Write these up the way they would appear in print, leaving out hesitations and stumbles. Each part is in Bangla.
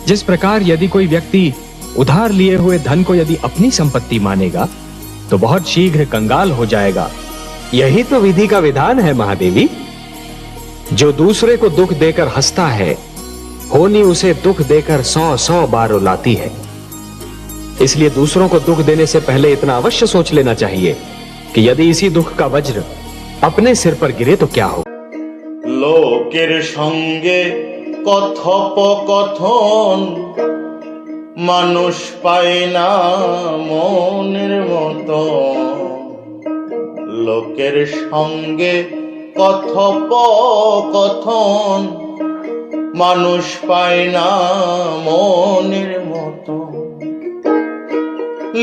जिस प्रकार यदि कोई व्यक्ति उधार लिए हुए धन को यदि अपनी संपत्ति मानेगा तो बहुत शीघ्र कंगाल हो जाएगा। यही तो विधि का विधान है महादेवी। जो दूसरे को दुख देकर हंसता है, होनी उसे दुख देकर 100 बार रुलाती है। इसलिए दूसरों को दुख देने से पहले इतना अवश्य सोच लेना चाहिए कि यदि इसी दुख का वज्र अपने सिर पर गिरे तो क्या हो। लोकेर संगे কথোপকথন মানুষ পায় না মনের মতো। লোকের সঙ্গে কথোপকথন মানুষ পায় না মনের মতো।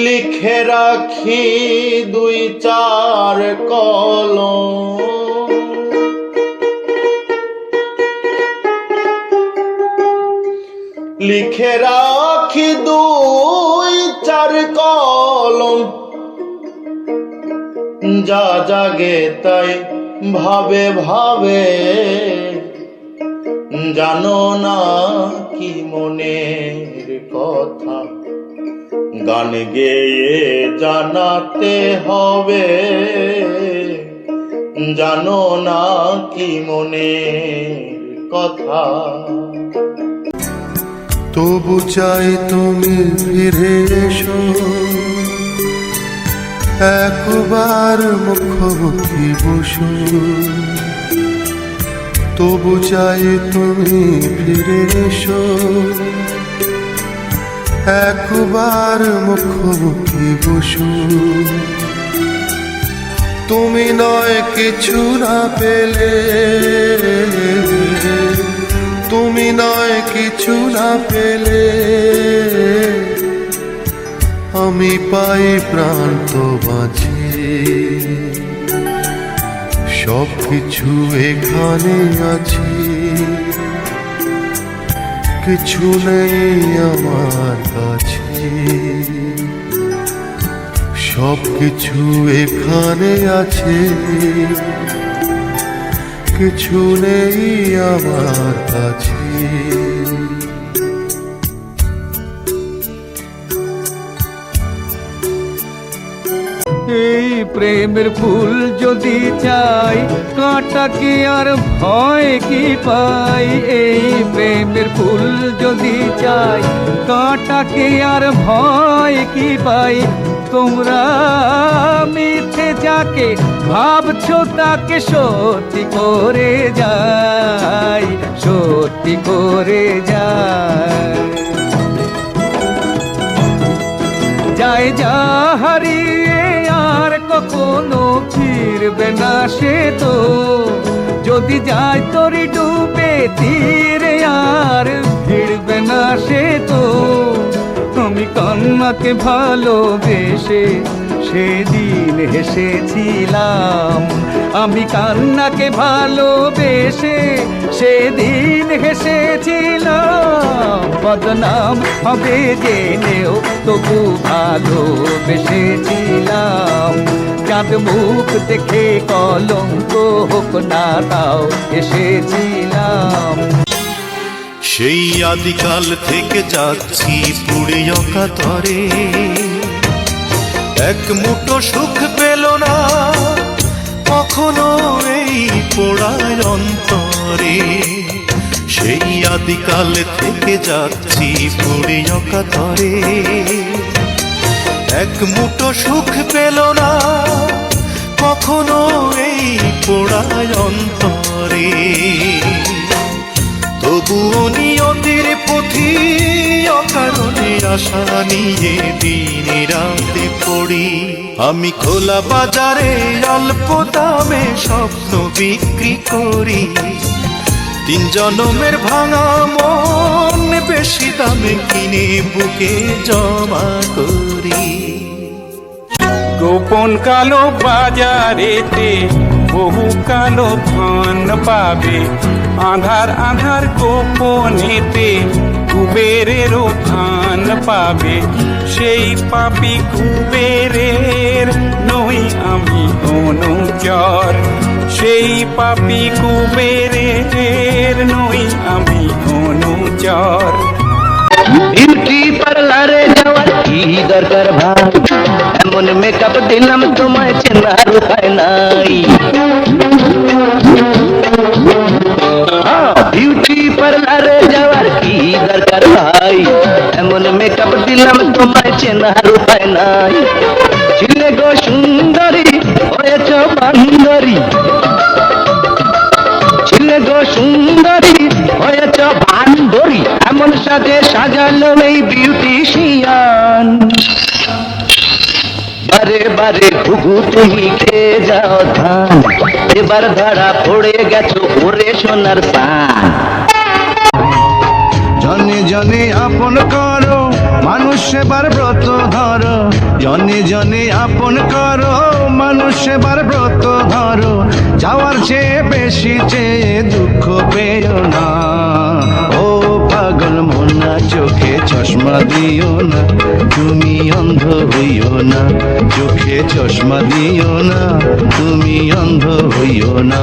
লিখে রাখি 2-4 কলম, লিখে রাখি 2-4 কলম। যা জাগে তাই ভাবে ভাবে, জানো না কি মনের কথা। গান গেয়ে জানাতে হবে, জানো না কি মনের কথা। তবু চাই তুমি ফিরে এসো, একবার মুখোমুখি বসো। তবু চাই তুমি ফিরে এসো, একবার মুখোমুখি বসো। তুমি নয় কিছু না পেলে, তুমি নয় কিছু না পেলে, আমি পাই প্রাণ তো বাঁচে। সব কিছু এখানে আছে, কিছু নেই আমার কাছে। সব কিছু এখানে আছে, কিছু নেই আমার কাছে। এই প্রেমের ফুল যদি চাই, কাঁটা কি আর ভয় কি পাই। এই প্রেমের ফুল যদি চাই, কাঁটা কি আর ভয় কি পাই। তোমরা মিথ্যে যাকে ভাবছো তাকে সত্যি করে যাই, সত্যি করে যাই। যায় যা হারিয়ে আর কখনো ফিরবে না সে তো। যদি যায় তরি ডুবে তীরে আর ফিরবে না সে তো। আমি কান্নাকে ভালোবেসে সেদিন হেসেছিলাম, আমি কান্নাকে ভালোবেসে সেদিন হেসেছিলাম। বদনাম হবে জেনেও তবু ভালোবেসেছিলাম। চাঁদ মুখ দেখে কলঙ্ক হোক না তাও এসেছিলাম। সেই আদিকাল থেকে যাচ্ছি পুড়ে অকাতরে, এক মুঠো সুখ পেল না কখনো এই পোড়ায় অন্তরে। সেই আদিকাল থেকে যাচ্ছি পুড়ে অকাতরে, এক মুঠো সুখ পেল না কখনো এই পোড়ায় অন্তরে। তবুও নিয়তির পথি অকারণে আশা নিয়ে দিন রাতে পড়ি। আমি খোলা বাজারে অল্প দামে স্বপ্ন বিক্রি করি। 3 জনমের ভাঙা মন বেশি দামে কিনে বুকে জমা করি। গোপন কালো বাজারেতে বহু কালো ধন পাবে। আধার আধার গোপনেতে কুবেরেরও ধান পাবে। সেই পাপী কুবেরের নই আমি অনুচর, সেই পাপী কুবেরের নই আমি অনুচর। বিউটি পার্লারে যাওয়ার কি দরকার ভাই, এমন মেকআপ দিলাম তোমায় চেনার উপায় নাই। বিউটি পার্লারে যাওয়ার কি দরকার ভাই, এমন মেকআপ দিলাম তোমায় চেনার উপায় নাই। ছিলে গো সুন্দরী হয়েছ বান্দরী, ছিলে গো সুন্দরী হয়েছ বান্দরী, এমন সাজে সাজালো এই বিউটিশিয়ান। বারে বারে ঘুঘু তুমি খেয়ে যাও ধান, এবার ধরা পড়ে গেছো ওরে সোনার পান। জনে জনে আপন করো মানুষ সেবার ব্রত ধরো, জনে জনে আপন করো মানুষ সেবার ব্রত ধরো, যাওয়ার চেয়ে বেশি চেয়ে দুঃখ পেও না। ও পাগল মনা চোখে চশমা দিও না, তুমি অন্ধ হইও না, চোখে চশমা দিও না, তুমি অন্ধ হইও না।